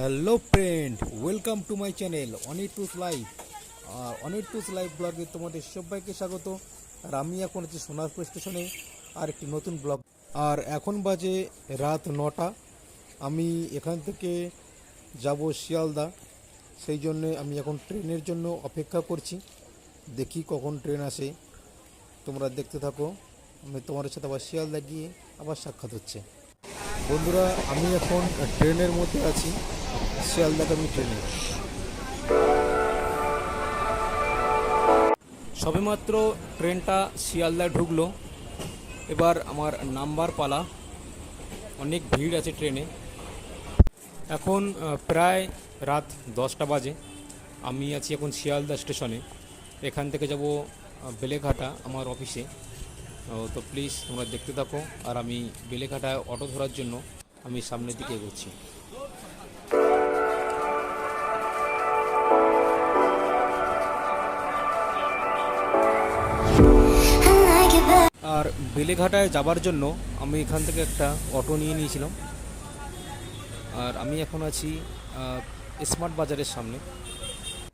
Hello friend, welcome to my channel অনিটুস live. আর অনিটুস লাইভ ব্লগে তোমাদের সবাইকে স্বাগত। আর আমি এখন আছি সোনারপুর স্টেশনে আর একটি নতুন ব্লগ। আর এখন বাজে রাত 9টা। আমি এখান থেকে যাব শিয়ালদা, সেই জন্যে আমি এখন ট্রেনের জন্য অপেক্ষা করছি। দেখি কখন ট্রেন আসে, তোমরা দেখতে থাকো। আমি তোমাদের সাথে আবার শিয়ালদা গিয়ে আবার সাক্ষাৎ হচ্ছে। বন্ধুরা, আমি এখন ট্রেনের মধ্যে আছি, শিয়ালদাগামী ট্রেনে। সবেমাত্র ট্রেনটা শিয়ালদা ঢুকলো, এবার আমার নাম্বার পালা। অনেক ভিড় আছে ট্রেনে। এখন প্রায় রাত 10টা বাজে। আমি আছি এখন শিয়ালদা স্টেশনে। এখান থেকে যাব বেলেঘাটা আমার অফিসে। তো প্লিজ তোমরা দেখতে থাকো। আর আমি বেলেঘাটায় অটো ধরার জন্য আমি সামনের দিকে এগোচ্ছি। আর বেলেঘাটায় যাবার জন্য আমি এখান থেকে একটা অটো নিয়ে নিয়েছিলাম। আর আমি এখন আছি স্মার্ট বাজারের সামনে,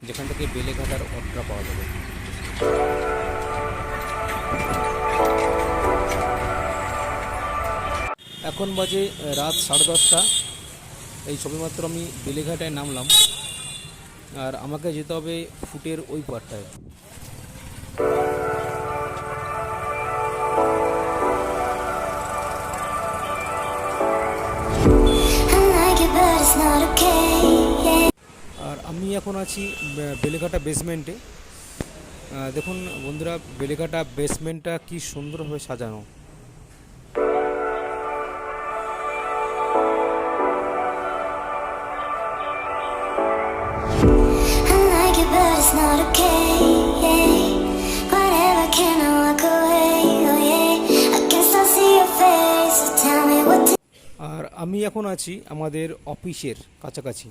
যেখান থেকে বেলেঘাটার অটোটা পাওয়া যাবে। এখন বাজে রাত 10:30। এই সবেমাত্র আমি বেলেঘাটায় নামলাম। আর আমাকে যেতে হবে ফুটের ওই পারটায়। আর আমি এখন আছি বেলেঘাটা বেসমেন্টে। দেখুন বন্ধুরা, বেলেঘাটা বেসমেন্টটা কি সুন্দরভাবে সাজানো। আর আমি এখন আছি আমাদের অফিসের কাছাকাছি।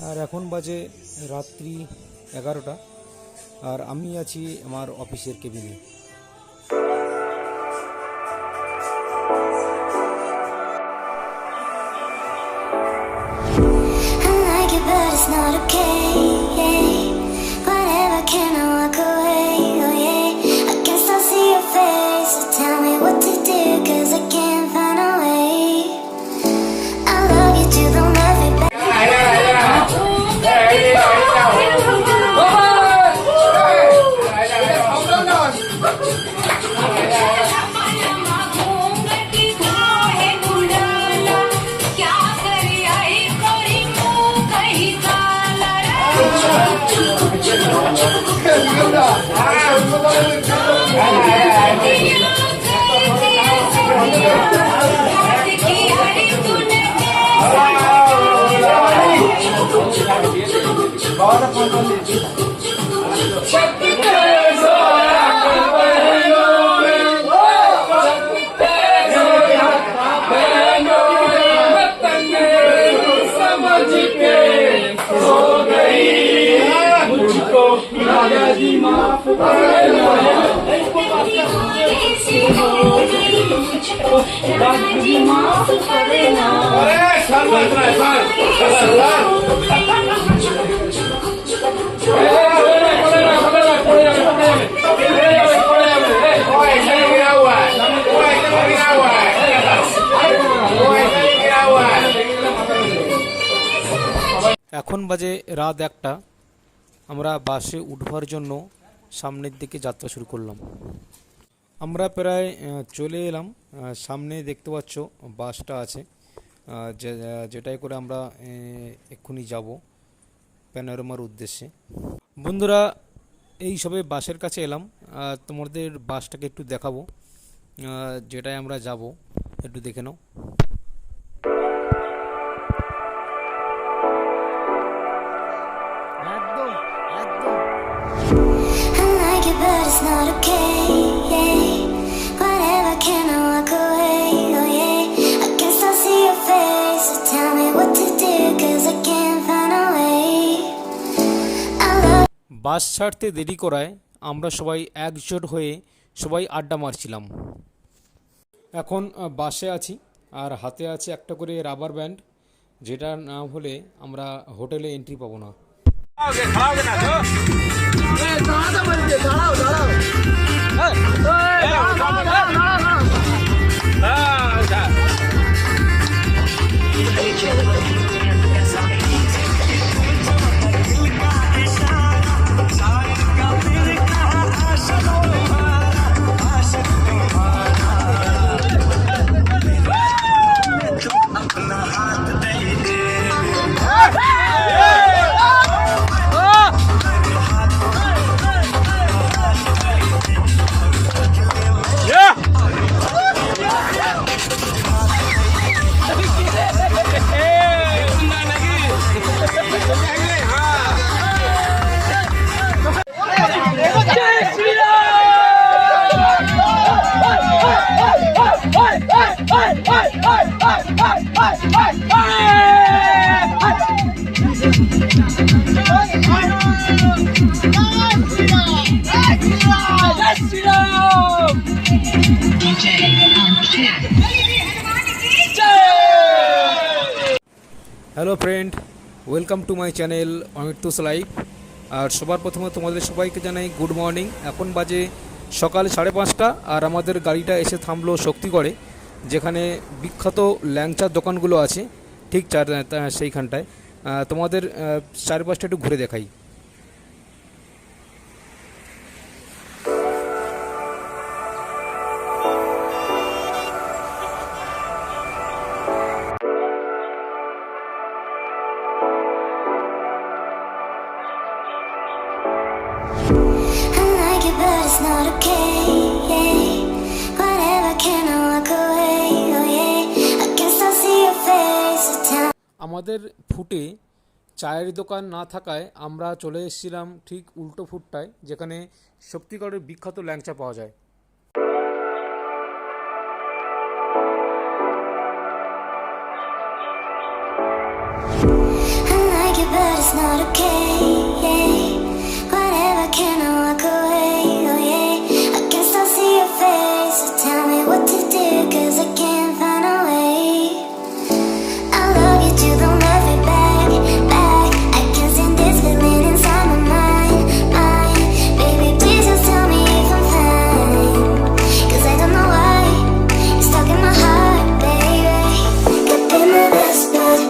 আর এখন বাজে রাত্রি 11টা। আর আমি আছি আমার অফিসের কেবিনে। এখন বাজে রাত 1টা। আমরা বাসে উঠবার জন্য সামনের দিকে যাত্রা শুরু করলাম। আমরা প্রায় চলে এলাম। সামনে দেখতে পাচ্ছ বাসটা আছে, যেটাই করে আমরা এক্ষুনি যাব প্যানোরামার উদ্দেশ্যে। বন্ধুরা, এই সবে বাসের কাছে এলাম। তোমাদের বাসটাকে একটু দেখাবো, যেটাই আমরা যাব। একটু দেখে নাও। বাস ছাড়তে দেরি করায় আমরা সবাই একজোট হয়ে সবাই আড্ডা মারছিলাম। এখন বাসে আছি আর হাতে আছে একটা করে রাবার ব্যান্ড, যেটা না হলে আমরা হোটেলে এন্ট্রি পাবো না। Hello friend, welcome to my channel অনির্তুস লাইভ। আর সবার প্রথমে তোমাদের সবাইকে জানাই গুড মর্নিং। এখন বাজে সকাল 5:30 আর আমাদের গাড়িটা এসে থামলো শক্তিগড়ে, যেখানে বিখ্যাত ল্যাংচার দোকানগুলো আছে ঠিক সেইখানটায়। তোমাদের চারপাশটা একটু ঘুরে দেখাই। But it's not okay, yeah. Whatever, can I walk away, oh yeah. I can still see your face, so tell আমাদের ফুটে চায়ের দোকান না থাকায় আমরা চলে এসেছিলাম ঠিক উল্টো ফুটটায়, যেখানে শক্তিগড়ের বিখ্যাত ল্যাংচা পাওয়া যায়। I like it, but it's not okay, yeah. Whatever, can I walk away, oh yeah. I can still see your face, so tell me what to do, 'cause I can't find a way. I love you till the love it back, back. I can't stand this feeling inside my mind, mind. Baby, please just tell me if I'm fine, 'cause I don't know why you're stuck in my heart, baby. Could be my best bud,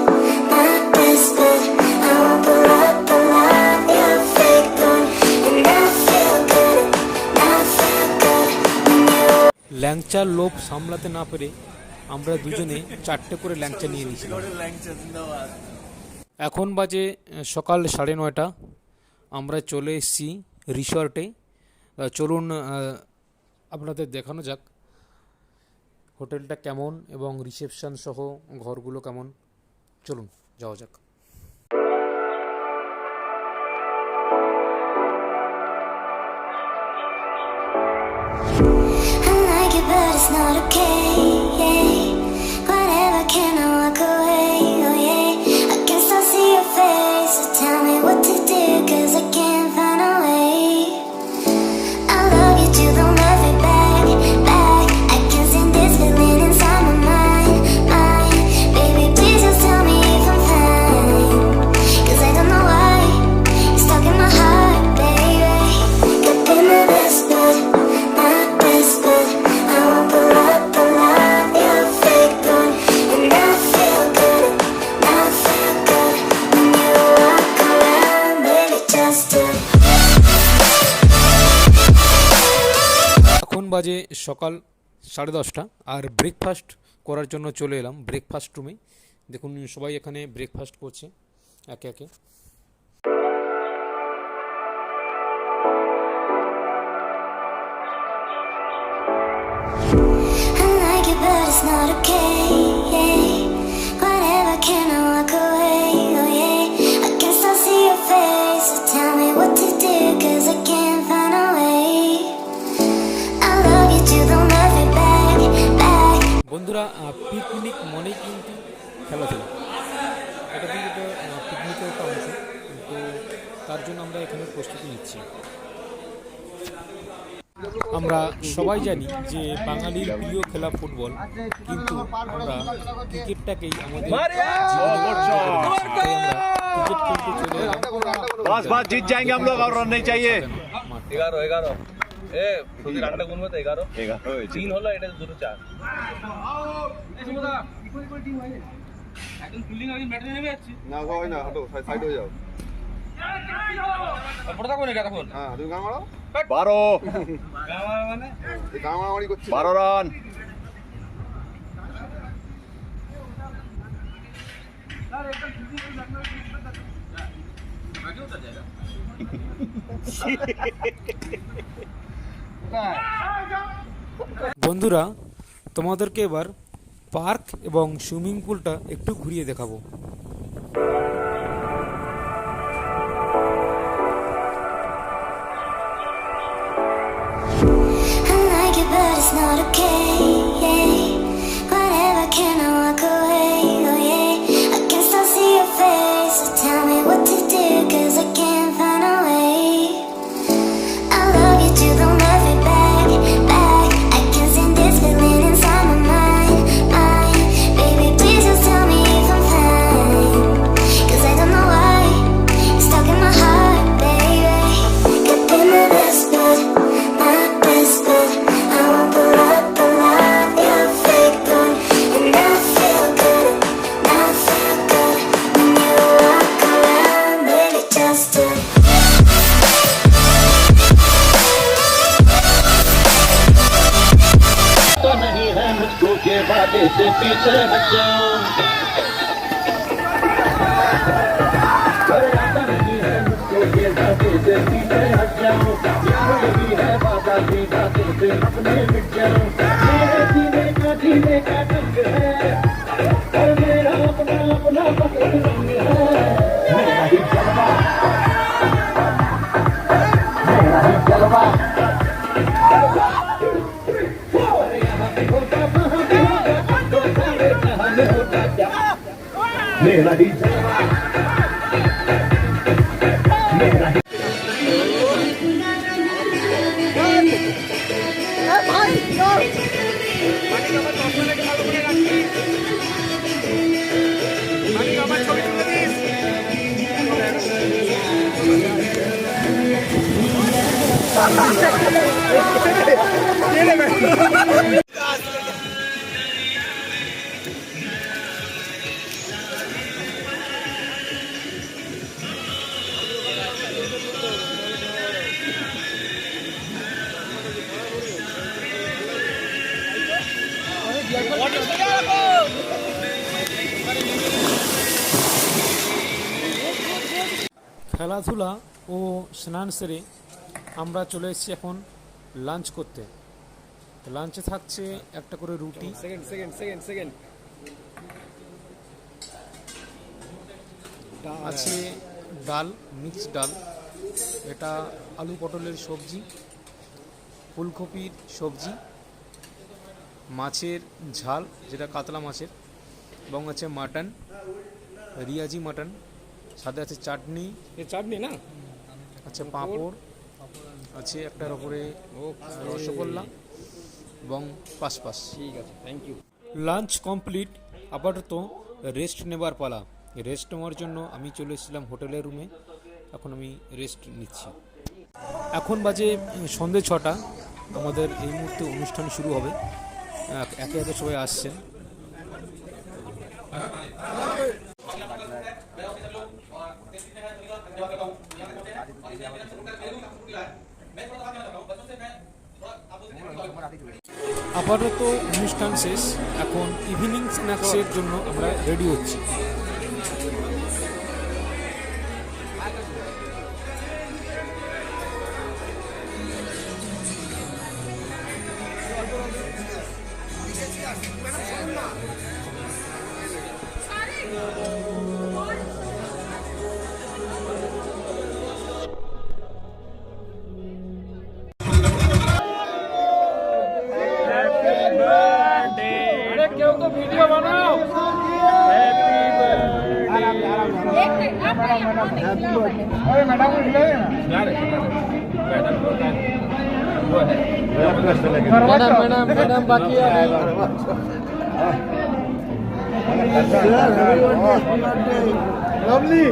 my best bud. I won't pull up a lie, you're a fake one, and I feel good, I feel good when you. ল্যাংচার লোভ সামলাতে না পেরে আমরা দুজনে 4টে করে ল্যাংচা নিয়ে নিয়েছিলাম। এখন বাজে সকাল 9:30, আমরা চলে এসেছি রিসর্টে। চলুন আপনাদের দেখানো যাক হোটেলটা কেমন এবং রিসেপশন সহ ঘরগুলো কেমন। চলুন যাওয়া যাক। I like it, but it's not okay, yeah. Whatever, can I walk away, oh yeah. I can still see your face, so tell me what to do, 'cause I can't find a way. I love you till the love it back, back. I can't stand this feeling inside my mind, mind. Baby, please just tell me if I'm fine, 'cause I don't know why you're stuck in my heart, baby. Could be my best bud, my best bud. I won't pull up a lie, you're a fake one, and I feel good, I feel good when you walk around, baby, just to. এখন বাজে সকাল 10:30 আর breakfast করার জন্য চলে এলাম breakfast রুমে। দেখুন সবাই এখানে ব্রেকফাস্ট করছে একে একে। I like it, but it's not okay, yeah. Whatever, can I walk away, oh yeah. I can still see your face, so tell me what to do, 'cause I can't find a way. I love you till the love it back, back. বন্ধুরা, picnic মনেই কিন্তু খেলাধুলা, এটা কিন্তু পিকনিকের একটা অংশ, কিন্তু তার জন্য আমরা এখানে প্রস্তুতি নিচ্ছি। আমরা সবাই জানি যে বাঙালির প্রিয় খেলা ফুটবল, কিন্তু আমরা ক্রিকেটটাকেই আমাদের জীবনের অংশ করে নিয়েছি। তাই আমরা ক্রিকেট খেলতে চলে এলাম। बस बस जीत जाएंगे हम लोग और रन नहीं चाहिए। 11 এ যদি রানটা গুনবো তো 11 11 3 হলো, এটা দুটো 4 একদম ফিল্ডিং আমি ব্যাটে নেমে যাচ্ছি না হয় না, হাঁটো সাইড হয়ে যাও। পড়তা কোনে কথা বল হ্যাঁ তুমি গান মারো, 12 মানে এই গান মারামারি করছি। 12 রান। বন্ধুরা, তোমাদেরকে এবার পার্ক এবং সুইমিং পুলটা একটু ঘুরিয়ে দেখাবো। I like it, but it's not okay. Yeah. Whatever, can I walk away? Oh yeah, I can still see your face. So tell me what to do, 'cause I can't find a way. I love you till they'll love me back, back. I can send this feeling inside my mind, mind. Baby, please just tell me if I'm fine, 'cause I don't know why you're stuck in my heart, baby. Could be my best bud, my best bud. I won't pull up, pull up your fake good, and I feel good, I feel good when you walk around, baby, just to. तो नहीं है मुझको के वादे से पीछे हट जाऊं, आता नहीं है मुझको के वादे से पीछे हट जाऊं, यही है वादा की बातें से अपने मिट जाऊं, मेरे जीने का ढंग है और मेरा अपना अपना पसंद रंग है, मेरा ही जलवा, मेरा ही जलवा। मेरा ही जलवा, मेरा ही খেলাধুলা ও স্নান সেরে আমরা চলে এসেছি এখন লাঞ্চ করতে। লাঞ্চে থাকছে একটা করে রুটি, আছে ডাল, মিক্স ডাল, এটা আলু পটলের সবজি, ফুলকপির সবজি, মাছের ঝাল যেটা কাতলা মাছের, এবং আছে মাটন, রিয়াজি মাটন, সাথে আছে চাটনি, না আছে পাঁপড়, আছে একটার ওপরে রসগোল্লা এবং পাসপাস। ঠিক আছে, থ্যাংক ইউ। লাঞ্চ কমপ্লিট, আপাতত রেস্ট নেবার পালা। রেস্ট নেওয়ার জন্য আমি চলে এসেছিলাম হোটেলের রুমে, এখন আমি রেস্ট নিচ্ছি। এখন বাজে সন্ধে 6টা, আমাদের এই মুহূর্তে অনুষ্ঠান শুরু হবে। একে একে সবাই আসছেন। আপাতত অনুষ্ঠান শেষ, এখন ইভিনিং স্ন্যাক্সের জন্য আমরা রেডি হচ্ছি। मैडम बाकी लवली